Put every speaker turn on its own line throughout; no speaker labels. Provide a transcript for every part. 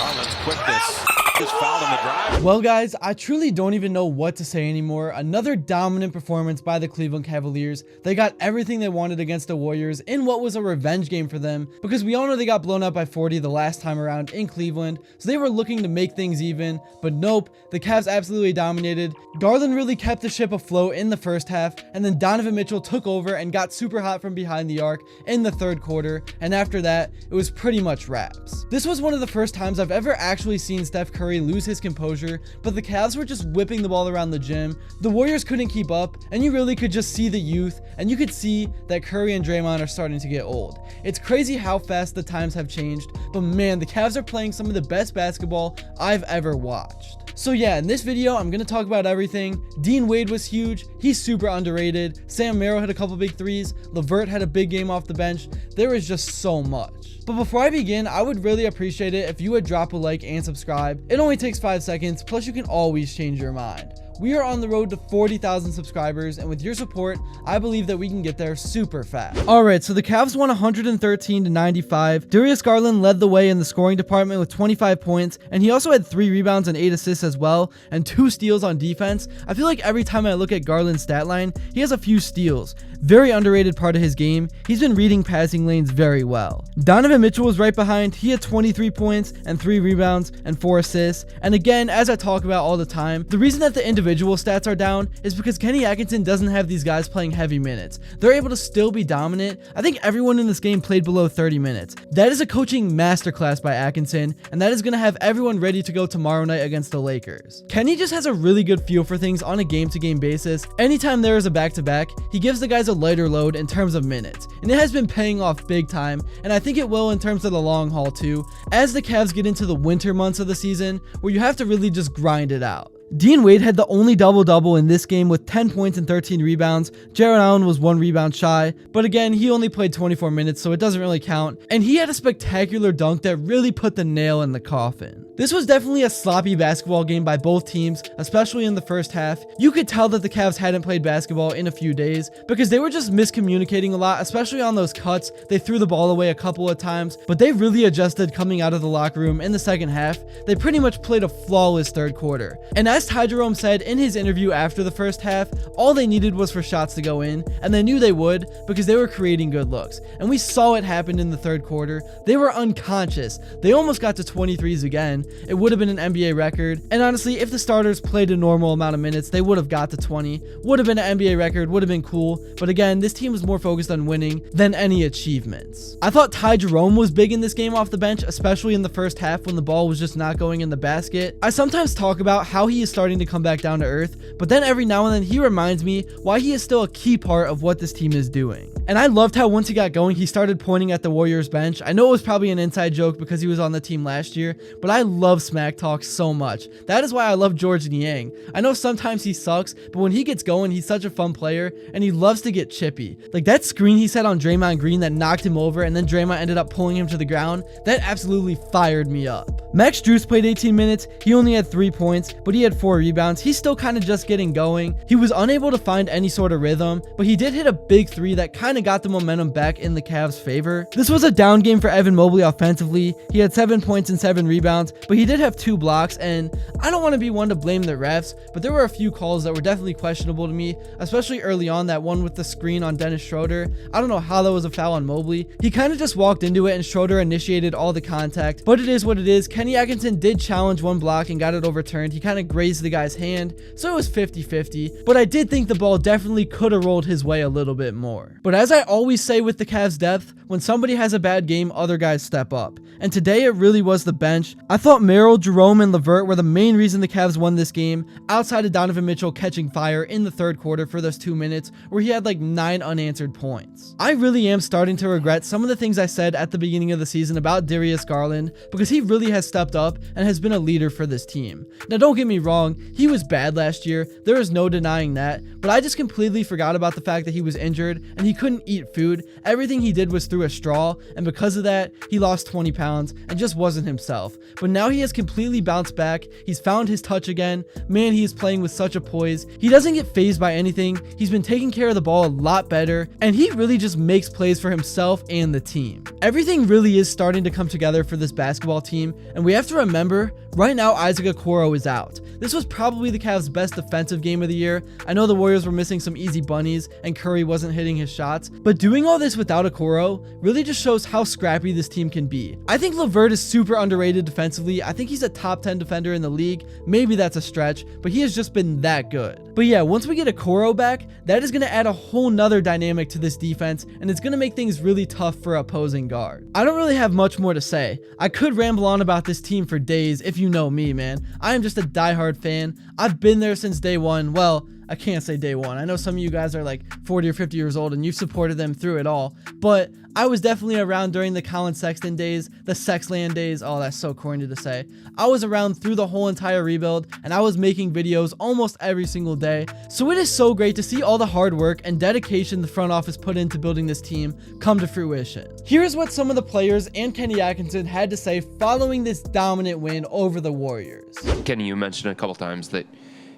Garland's quickness just fouled on the drive.
Well, guys, I truly don't even know what to say anymore. Another dominant performance by the Cleveland Cavaliers. They got everything they wanted against the Warriors in what was a revenge game for them, because we all know they got blown out by 40 the last time around in Cleveland, so they were looking to make things even, but nope, the Cavs absolutely dominated. Garland really kept the ship afloat in the first half, and then Donovan Mitchell took over and got super hot from behind the arc in the third quarter, and after that, it was pretty much wraps. This was one of the first times I've ever actually seen Steph Curry lose his composure, but the Cavs were just whipping the ball around the gym. The Warriors couldn't keep up, and you really could just see the youth, and you could see that Curry and Draymond are starting to get old. It's crazy how fast the times have changed, but man, the Cavs are playing some of the best basketball I've ever watched. So yeah, in this video, I'm going to talk about everything. Dean Wade was huge. He's super underrated. Sam Merrill hit a couple big threes. LeVert had a big game off the bench. There was just so much. But before I begin, I would really appreciate it if you would drop a like and subscribe. It only takes 5 seconds, plus you can always change your mind. We are on the road to 40,000 subscribers, and with your support, I believe that we can get there super fast. Alright, so the Cavs won 113-95. Darius Garland led the way in the scoring department with 25 points, and he also had 3 rebounds and 8 assists as well, and 2 steals on defense. I feel like every time I look at Garland's stat line, he has a few steals. Very underrated part of his game. He's been reading passing lanes very well. Donovan Mitchell was right behind. He had 23 points and 3 rebounds and 4 assists. And again, as I talk about all the time, the reason that the individual stats are down is because Kenny Atkinson doesn't have these guys playing heavy minutes. They're able to still be dominant. I think everyone in this game played below 30 minutes. That is a coaching masterclass by Atkinson, and that is going to have everyone ready to go tomorrow night against the Lakers. Kenny just has a really good feel for things on a game-to-game basis. Anytime there is a back-to-back, he gives the guys a lighter load in terms of minutes, and it has been paying off big time, and I think it will in terms of the long haul too, as the Cavs get into the winter months of the season where you have to really just grind it out. Dean Wade had the only double-double in this game with 10 points and 13 rebounds. Jarrett Allen was 1 rebound shy, but again, he only played 24 minutes, so it doesn't really count. And he had a spectacular dunk that really put the nail in the coffin. This was definitely a sloppy basketball game by both teams, especially in the first half. You could tell that the Cavs hadn't played basketball in a few days because they were just miscommunicating a lot, especially on those cuts. They threw the ball away a couple of times, but they really adjusted coming out of the locker room in the second half. They pretty much played a flawless third quarter. And as Ty Jerome said in his interview after the first half, all they needed was for shots to go in, and they knew they would because they were creating good looks. And we saw it happen in the third quarter. They were unconscious. They almost got to 23s again. It would have been an NBA record. And honestly, if the starters played a normal amount of minutes, they would have got to 20. Would have been an NBA record, would have been cool. But again, this team was more focused on winning than any achievements. I thought Ty Jerome was big in this game off the bench, especially in the first half when the ball was just not going in the basket. I sometimes talk about how he is starting to come back down to earth, but then every now and then he reminds me why he is still a key part of what this team is doing. And I loved how once he got going, he started pointing at the Warriors bench. I know it was probably an inside joke because he was on the team last year, but I love smack talk so much. That is why I love George Niang. I know sometimes he sucks, but when he gets going, he's such a fun player, and he loves to get chippy. Like that screen he set on Draymond Green that knocked him over, and then Draymond ended up pulling him to the ground, that absolutely fired me up. Max Strus played 18 minutes. He only had 3 points, but he had 4 rebounds. He's still kind of just getting going. He was unable to find any sort of rhythm, but he did hit a big 3 that kind of got the momentum back in the Cavs' favor. This was a down game for Evan Mobley offensively. He had 7 points and 7 rebounds, but he did have 2 blocks, and I don't want to be one to blame the refs, but there were a few calls that were definitely questionable to me, especially early on, that one with the screen on Dennis Schroeder. I don't know how that was a foul on Mobley. He kind of just walked into it and Schroeder initiated all the contact, but it is what it is. Kenny Atkinson did challenge one block and got it overturned. He kind of grazed the guy's hand, so it was 50-50, but I did think the ball definitely could have rolled his way a little bit more. But as I always say with the Cavs depth, when somebody has a bad game, other guys step up. And today it really was the bench. I thought Merrill, Jerome, and LeVert were the main reason the Cavs won this game, outside of Donovan Mitchell catching fire in the third quarter for those 2 minutes where he had like 9 unanswered points. I really am starting to regret some of the things I said at the beginning of the season about Darius Garland, because he really has stepped up and has been a leader for this team. Now don't get me wrong, he was bad last year, there is no denying that, but I just completely forgot about the fact that he was injured and he couldn't eat food. Everything he did was through a straw, and because of that, he lost 20 pounds and just wasn't himself. But now he has completely bounced back. He's found his touch again. Man, he is playing with such a poise. He doesn't get fazed by anything. He's been taking care of the ball a lot better, and he really just makes plays for himself and the team. Everything really is starting to come together for this basketball team, and And we have to remember, right now Isaac Okoro is out. This was probably the Cavs' best defensive game of the year. I know the Warriors were missing some easy bunnies and Curry wasn't hitting his shots, but doing all this without Okoro really just shows how scrappy this team can be. I think LeVert is super underrated defensively. I think he's a top 10 defender in the league. Maybe that's a stretch, but he has just been that good. But yeah, once we get Okoro back, that is going to add a whole nother dynamic to this defense, and it's going to make things really tough for opposing guard. I don't really have much more to say. I could ramble on about this team for days if you know me, man. I am just a diehard fan. I've been there since day one. Well, I can't say day one. I know some of you guys are like 40 or 50 years old and you've supported them through it all, but I was definitely around during the Colin Sexton days, the Sexland days. Oh, that's so corny to say. I was around through the whole entire rebuild and I was making videos almost every single day. So it is so great to see all the hard work and dedication the front office put into building this team come to fruition. Here's what some of the players and Kenny Atkinson had to say following this dominant win over the Warriors.
Kenny, you mentioned a couple times that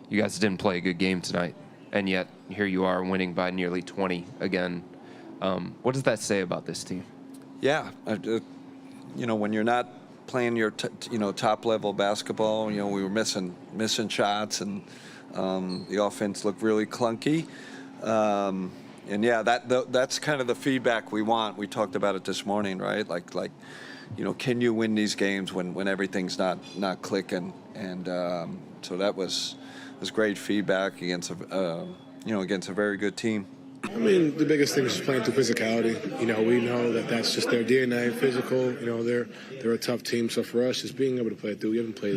you guys didn't play a good game tonight, and yet here you are winning by nearly 20 again. What does that say about this team?
Yeah, when you're not playing your top level basketball, we were missing shots, and the offense looked really clunky. And yeah, that's kind of the feedback we want. We talked about it this morning, right? Like can you win these games when everything's not clicking? And so that was great feedback against a very good team.
I mean, the biggest thing is just playing through physicality. We know that that's just their DNA, physical. They're a tough team. So for us, just being able to play through, we haven't played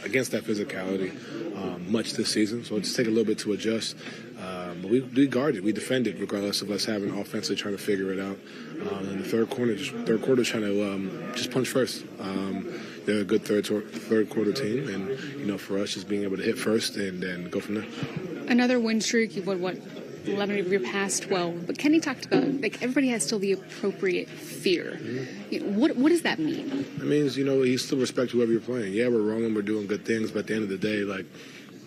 against that physicality much this season. So it's taken a little bit to adjust. But we guarded, we defended, regardless of us having offensively trying to figure it out. In the third quarter, trying to just punch first. They're a good third quarter team, and for us, just being able to hit first and then go from there.
Another win streak. You've won 11 of your past 12. But Kenny talked about everybody has still the appropriate fear. Mm-hmm. What does that mean? It means
you still respect whoever you're playing. Yeah, we're rolling, we're doing good things, but at the end of the day,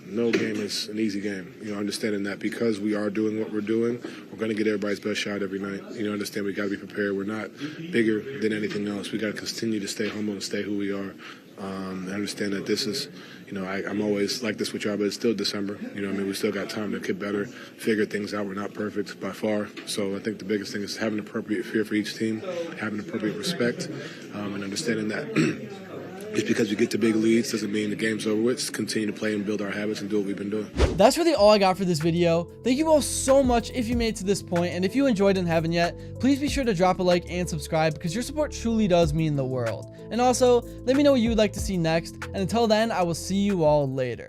no game is an easy game. Understanding that because we are doing what we're doing, we're going to get everybody's best shot every night. Understand we got to be prepared. We're not bigger than anything else. We got to continue to stay humble and stay who we are. I understand that this is, I'm always like this with y'all, but it's still December. We still got time to get better, figure things out. We're not perfect by far. So I think the biggest thing is having appropriate fear for each team, having appropriate respect, and understanding that just because we get to big leads doesn't mean the game's over with. Just continue to play and build our habits and do what we've been doing.
That's really all I got for this video. Thank you all so much if you made it to this point, and if you enjoyed and haven't yet, please be sure to drop a like and subscribe because your support truly does mean the world. And also, let me know what you would like to see next, and until then, I will see you all later.